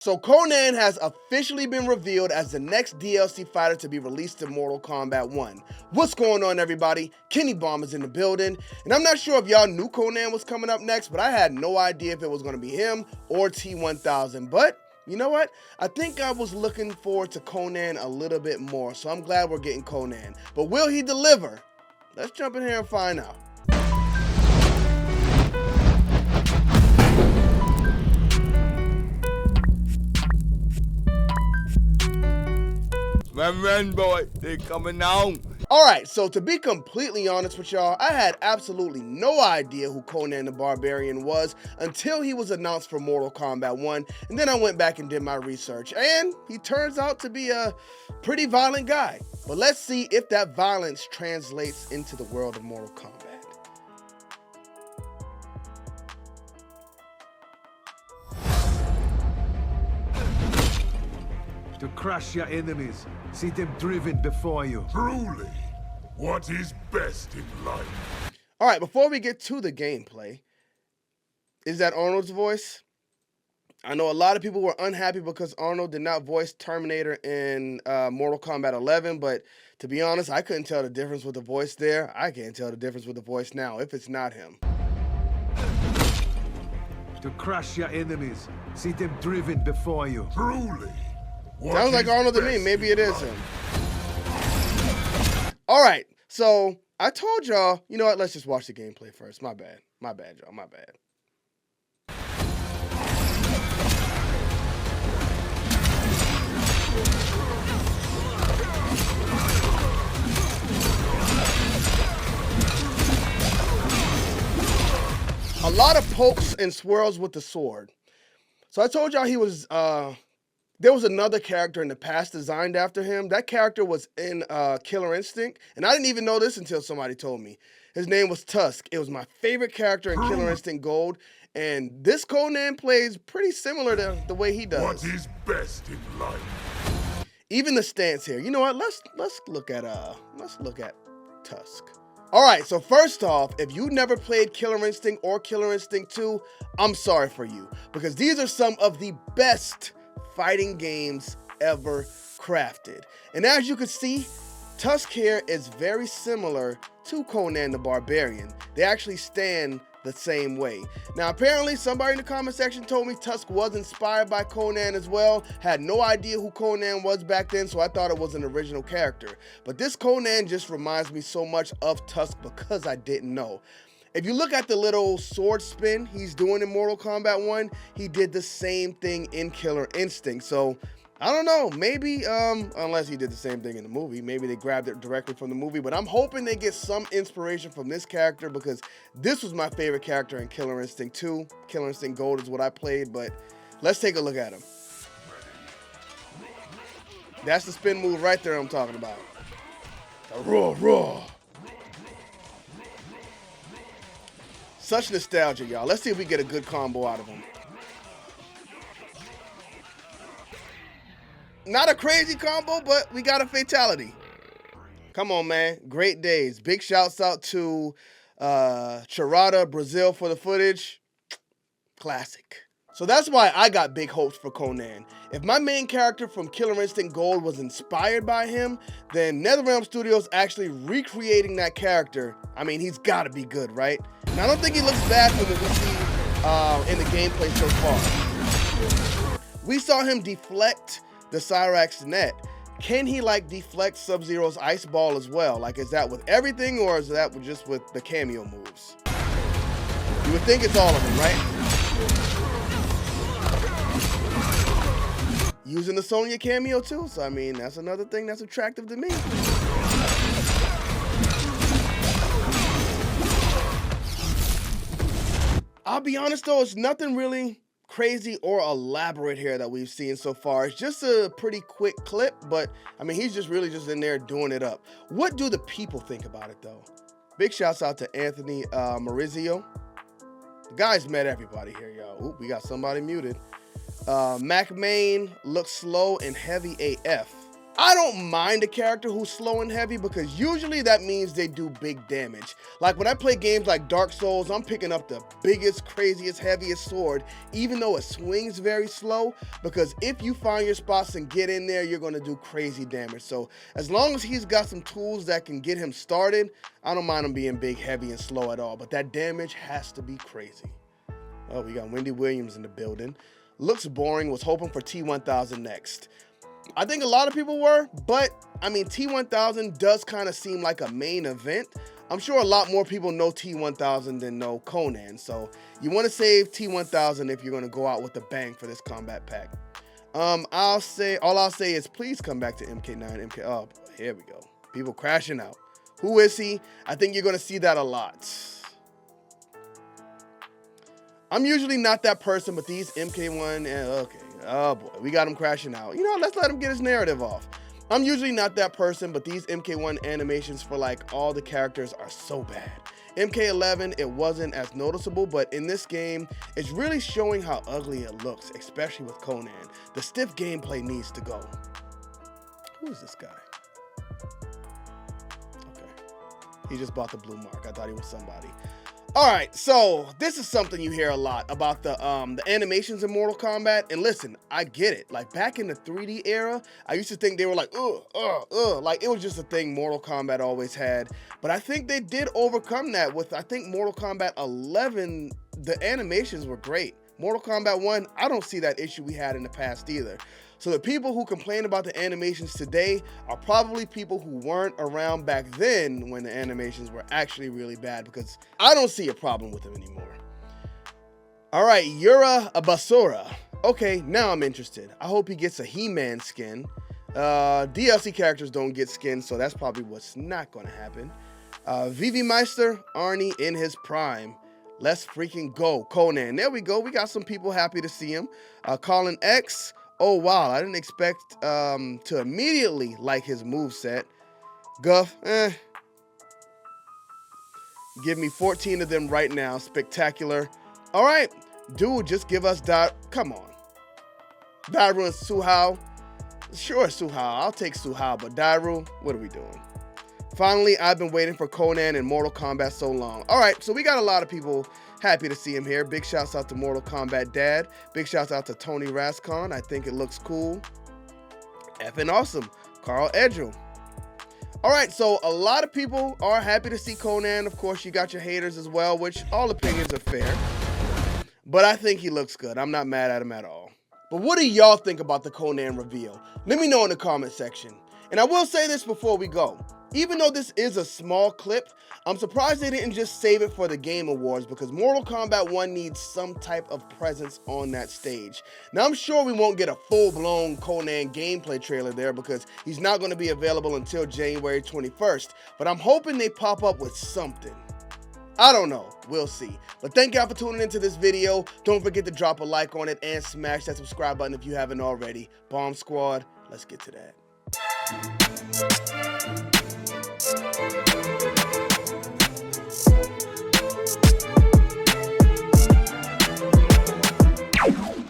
So Conan has officially been revealed as the next DLC fighter to be released in Mortal Kombat 1. What's going on, everybody? Kennybomb is in the building, and I'm not sure if y'all knew Conan was coming up next, but I had no idea if it was going to be him or T-1000. But you know what? I think I was looking forward to Conan a little bit more, so I'm glad we're getting Conan. But will he deliver? Let's jump in here and find out. Run, boy, they coming now. Alright, so to be completely honest with y'all, I had absolutely no idea who Conan the Barbarian was until he was announced for Mortal Kombat 1, and then I went back and did my research, and he turns out to be a pretty violent guy. But let's see if that violence translates into the world of Mortal Kombat. To crush your enemies, see them driven before you. Truly, what is best in life? All right, before we get to the gameplay, is that Arnold's voice? I know a lot of people were unhappy because Arnold did not voice Terminator in Mortal Kombat 11, but to be honest, I couldn't tell the difference with the voice there. I can't tell the difference with the voice now if it's not him. To crush your enemies, see them driven before you. Truly. Sounds like Arnold to me. Maybe it is him. All right, so I told y'all, you know what? Let's just watch the gameplay first. My bad. My bad, y'all. My bad. A lot of pokes and swirls with the sword. So I told y'all he was... There was another character in the past designed after him. That character was in Killer Instinct, and I didn't even know this until somebody told me. His name was Tusk. It was my favorite character in Killer Instinct Gold, and this Conan plays pretty similar to the way he does. What is best in life? Even the stance here. You know what? Let's look at Tusk. All right, so first off, if you never played Killer Instinct or Killer Instinct 2, I'm sorry for you, because these are some of the best fighting games ever crafted. And as you can see, Tusk here is very similar to Conan the Barbarian. They actually stand the same way. Now apparently somebody in the comment section told me Tusk was inspired by Conan as well. Had no idea who Conan was back then, so I thought it was an original character. But this Conan just reminds me so much of Tusk because I didn't know. If you look at the little sword spin he's doing in Mortal Kombat 1, he did the same thing in Killer Instinct. So, I don't know, maybe, unless he did the same thing in the movie, maybe they grabbed it directly from the movie, but I'm hoping they get some inspiration from this character because this was my favorite character in Killer Instinct 2. Killer Instinct Gold is what I played, but let's take a look at him. That's the spin move right there I'm talking about. The roar, roar. Such nostalgia, y'all. Let's see if we get a good combo out of him. Not a crazy combo, but we got a fatality. Come on, man. Great days. Big shouts out to Charada, Brazil for the footage. Classic. So that's why I got big hopes for Conan. If my main character from Killer Instinct Gold was inspired by him, then Netherrealm Studios actually recreating that character, I mean, he's got to be good, right? And I don't think he looks bad from what we see in the gameplay so far. We saw him deflect the Cyrax net. Can he, like, deflect Sub-Zero's ice ball as well? Like, is that with everything, or is that just with the cameo moves? You would think it's all of them, right? Using the Sonya cameo too, so I mean, that's another thing that's attractive to me. I'll be honest though, it's nothing really crazy or elaborate here that we've seen so far. It's just a pretty quick clip, but I mean, he's just really just in there doing it up. What do the people think about it though? Big shouts out to Anthony Maurizio. The guy's met everybody here, y'all. Oop, we got somebody muted. Mac Main looks slow and heavy AF. I don't mind a character who's slow and heavy because usually that means they do big damage. Like when I play games like Dark Souls, I'm picking up the biggest, craziest, heaviest sword, even though it swings very slow, because if you find your spots and get in there, you're gonna do crazy damage. So as long as he's got some tools that can get him started, I don't mind him being big, heavy, and slow at all, but that damage has to be crazy. Oh, we got Wendy Williams in the building. Looks boring, was hoping for T1000 next. I think a lot of people were, but I mean, T1000 does kind of seem like a main event. I'm sure a lot more people know T1000 than know Conan, so you want to save T1000 if you're going to go out with a bang for this combat pack. All I'll say is please come back to MK9, oh, here we go. People crashing out. Who is he? I think you're going to see that a lot. I'm usually not that person, but these MK1, okay. Oh boy, we got him crashing out. You know, let's let him get his narrative off. I'm usually not that person, but these MK1 animations for like all the characters are so bad. MK11, it wasn't as noticeable, but in this game, it's really showing how ugly it looks, especially with Conan. The stiff gameplay needs to go. Who is this guy? Okay, he just bought the blue mark. I thought he was somebody. All right, so this is something you hear a lot about the animations in Mortal Kombat, and listen, I get it. Like back in the 3D era, I used to think they were like, like it was just a thing Mortal Kombat always had. But I think they did overcome that with, I think Mortal Kombat 11, the animations were great. Mortal Kombat 1, I don't see that issue we had in the past either. So the people who complain about the animations today are probably people who weren't around back then when the animations were actually really bad, because I don't see a problem with them anymore. All right, Yura Abasura. Okay, now I'm interested. I hope he gets a He-Man skin. DLC characters don't get skins, so that's probably what's not gonna happen. Vivi Meister, Arnie in his prime. Let's freaking go. Conan, there we go. We got some people happy to see him. Colin X. Oh wow, I didn't expect to immediately like his moveset. Guff, Give me 14 of them right now. Spectacular. All right, dude, just give us come on. Dairu and Suhao. Sure, Suhao. I'll take Suhao, but Dairu, what are we doing? Finally, I've been waiting for Conan in Mortal Kombat so long. All right, so we got a lot of people happy to see him here. Big shouts out to Mortal Kombat Dad. Big shouts out to Tony Rascon. I think it looks cool. Effing awesome. Carl Edgel. All right, so a lot of people are happy to see Conan. Of course, you got your haters as well, which all opinions are fair. But I think he looks good. I'm not mad at him at all. But what do y'all think about the Conan reveal? Let me know in the comment section. And I will say this before we go. Even though this is a small clip, I'm surprised they didn't just save it for the Game Awards, because Mortal Kombat 1 needs some type of presence on that stage. Now, I'm sure we won't get a full-blown Conan gameplay trailer there because he's not going to be available until January 21st, but I'm hoping they pop up with something. I don't know. We'll see. But thank y'all for tuning into this video. Don't forget to drop a like on it and smash that subscribe button if you haven't already. Bomb Squad, let's get to that.